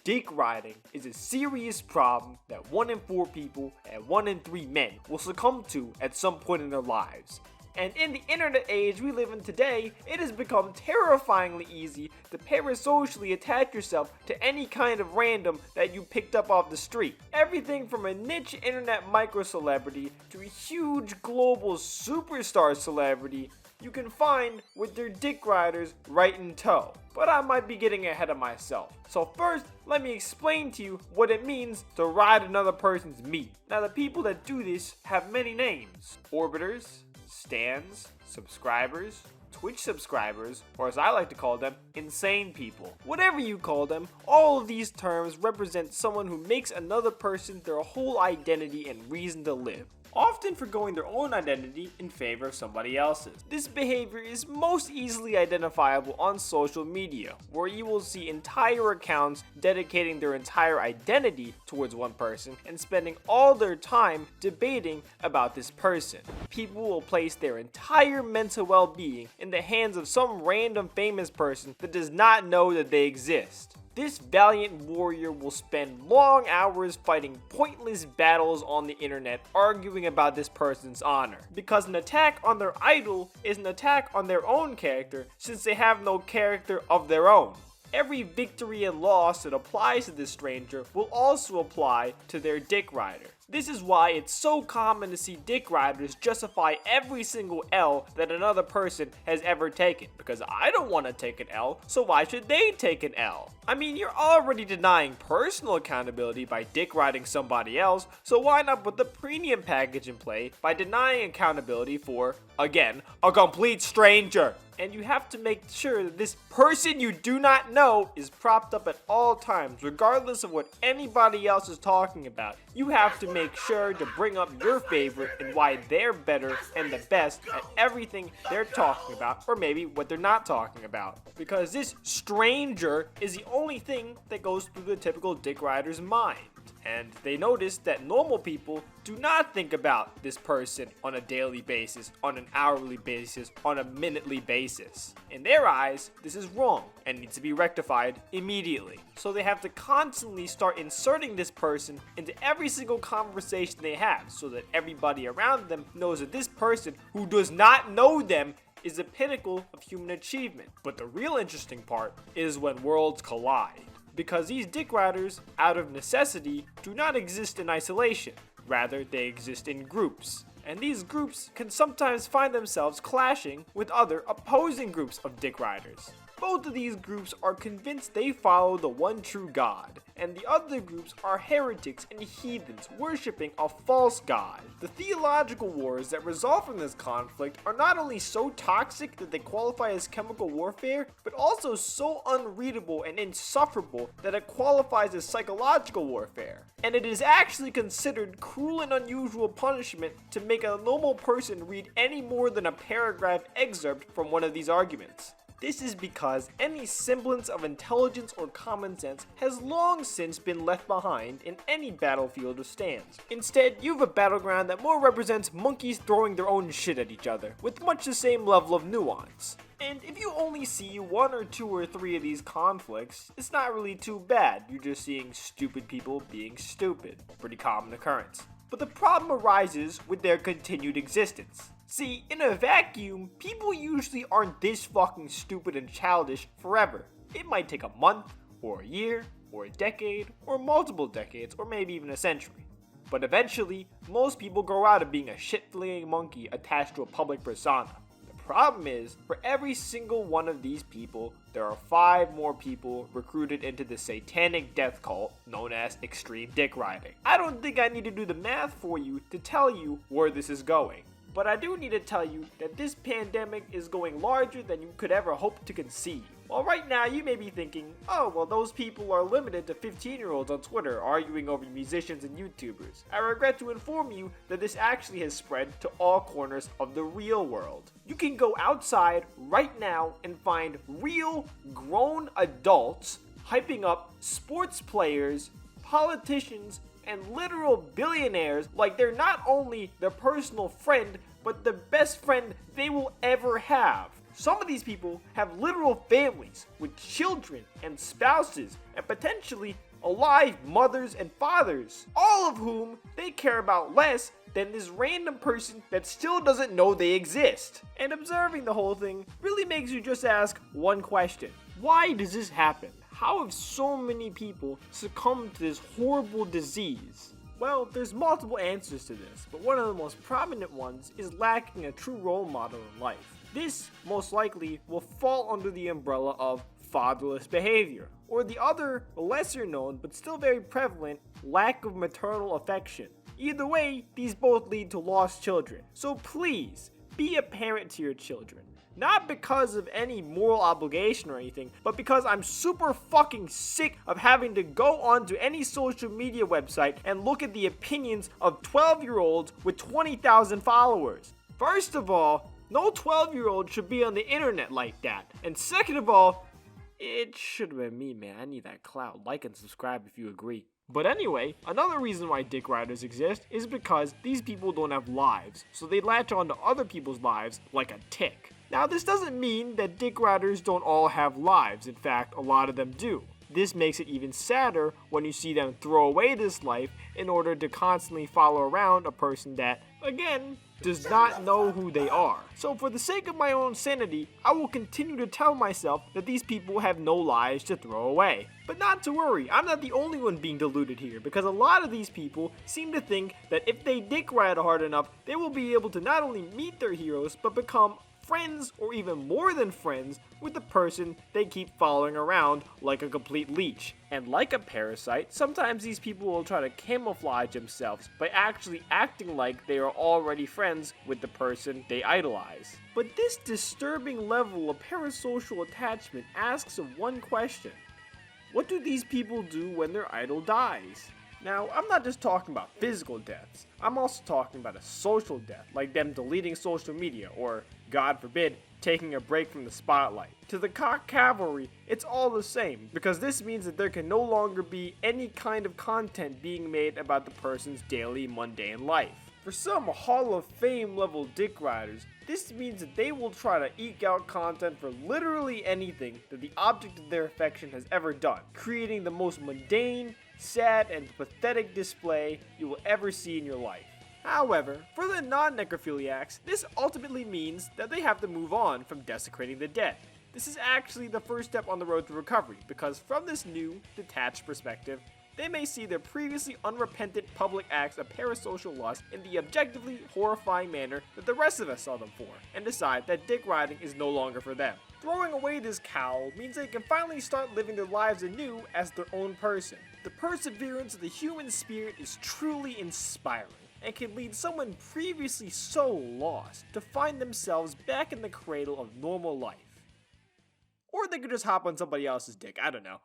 Dick riding is a serious problem that 1 in 4 people and 1 in 3 men will succumb to at some point in their lives. And in the internet age we live in today, it has become terrifyingly easy to parasocially attach yourself to any kind of random that you picked up off the street. Everything from a niche internet micro-celebrity to a huge global superstar celebrity you can find with their dick riders right in tow. But I might be getting ahead of myself. So first, let me explain to you what it means to ride another person's meat. Now the people that do this have many names. Orbiters, stans, subscribers, Twitch subscribers, or as I like to call them, insane people. Whatever you call them, all of these terms represent someone who makes another person their whole identity and reason to live, often forgoing their own identity in favor of somebody else's. This behavior is most easily identifiable on social media, where you will see entire accounts dedicating their entire identity towards one person and spending all their time debating about this person. People will place their entire mental well-being in the hands of some random famous person that does not know that they exist. This valiant warrior will spend long hours fighting pointless battles on the internet arguing about this person's honor, because an attack on their idol is an attack on their own character since they have no character of their own. Every victory and loss that applies to this stranger will also apply to their dick rider. This is why it's so common to see dick riders justify every single L that another person has ever taken. Because I don't want to take an L, so why should they take an L? I mean, you're already denying personal accountability by dick riding somebody else, so why not put the premium package in play by denying accountability for, again, a complete stranger? And you have to make sure that this person you do not know is propped up at all times, regardless of what anybody else is talking about. You have to make sure to bring up your favorite and why they're better and the best at everything they're talking about, or maybe what they're not talking about. Because this stranger is the only thing that goes through the typical dick rider's mind. And they notice that normal people do not think about this person on a daily basis, on an hourly basis, on a minutely basis. In their eyes, this is wrong and needs to be rectified immediately. So they have to constantly start inserting this person into every single conversation they have so that everybody around them knows that this person who does not know them is the pinnacle of human achievement. But the real interesting part is when worlds collide. Because these dick riders, out of necessity, do not exist in isolation. Rather, they exist in groups. And these groups can sometimes find themselves clashing with other opposing groups of dick riders. Both of these groups are convinced they follow the one true God, and the other groups are heretics and heathens worshipping a false god. The theological wars that result from this conflict are not only so toxic that they qualify as chemical warfare, but also so unreadable and insufferable that it qualifies as psychological warfare. And it is actually considered cruel and unusual punishment to make a normal person read any more than a paragraph excerpt from one of these arguments. This is because any semblance of intelligence or common sense has long since been left behind in any battlefield of stands. Instead, you have a battleground that more represents monkeys throwing their own shit at each other, with much the same level of nuance. And if you only see 1 or 2 or 3 of these conflicts, it's not really too bad. You're just seeing stupid people being stupid. Pretty common occurrence. But the problem arises with their continued existence. See, in a vacuum, people usually aren't this fucking stupid and childish forever. It might take a month, or a year, or a decade, or multiple decades, or maybe even a century. But eventually, most people grow out of being a shit-flinging monkey attached to a public persona. The problem is, for every single one of these people, there are 5 more people recruited into the satanic death cult known as extreme dick riding. I don't think I need to do the math for you to tell you where this is going. But I do need to tell you that this pandemic is going larger than you could ever hope to conceive. Well, right now you may be thinking, oh, well, those people are limited to 15-year-olds on Twitter arguing over musicians and YouTubers. I regret to inform you that this actually has spread to all corners of the real world. You can go outside right now and find real grown adults hyping up sports players, politicians, and literal billionaires like they're not only their personal friend, but the best friend they will ever have. Some of these people have literal families with children and spouses and potentially alive mothers and fathers, all of whom they care about less than this random person that still doesn't know they exist. And observing the whole thing really makes you just ask one question. Why does this happen? How have so many people succumbed to this horrible disease? Well, there's multiple answers to this, but one of the most prominent ones is lacking a true role model in life. This most likely will fall under the umbrella of fatherless behavior, or the other, lesser known but still very prevalent, lack of maternal affection. Either way, these both lead to lost children. So please, be a parent to your children. Not because of any moral obligation or anything, but because I'm super fucking sick of having to go onto any social media website and look at the opinions of 12-year-olds with 20,000 followers. First of all, no 12-year-old should be on the internet like that. And second of all, it should have been me, man. I need that clout. Like and subscribe if you agree. But anyway, another reason why dick riders exist is because these people don't have lives, so they latch on to other people's lives like a tick. Now, this doesn't mean that dick riders don't all have lives. In fact, a lot of them do. This makes it even sadder when you see them throw away this life in order to constantly follow around a person that, again, does not know who they are. So for the sake of my own sanity, I will continue to tell myself that these people have no lives to throw away. But not to worry, I'm not the only one being deluded here, because a lot of these people seem to think that if they dick ride hard enough, they will be able to not only meet their heroes, but become friends, or even more than friends, with the person they keep following around like a complete leech. And like a parasite, sometimes these people will try to camouflage themselves by actually acting like they are already friends with the person they idolize. But this disturbing level of parasocial attachment asks of one question. What do these people do when their idol dies? Now, I'm not just talking about physical deaths, I'm also talking about a social death, like them deleting social media, or, God forbid, taking a break from the spotlight. To the cock cavalry, it's all the same, because this means that there can no longer be any kind of content being made about the person's daily mundane life. For some Hall of Fame level dick riders, this means that they will try to eke out content for literally anything that the object of their affection has ever done, creating the most mundane, sad, and pathetic display you will ever see in your life. However, for the non-necrophiliacs, this ultimately means that they have to move on from desecrating the dead. This is actually the first step on the road to recovery, because from this new, detached perspective, they may see their previously unrepentant public acts of parasocial lust in the objectively horrifying manner that the rest of us saw them for, and decide that dick riding is no longer for them. Throwing away this cowl means they can finally start living their lives anew as their own person. The perseverance of the human spirit is truly inspiring, and can lead someone previously so lost to find themselves back in the cradle of normal life. Or they could just hop on somebody else's dick, I don't know.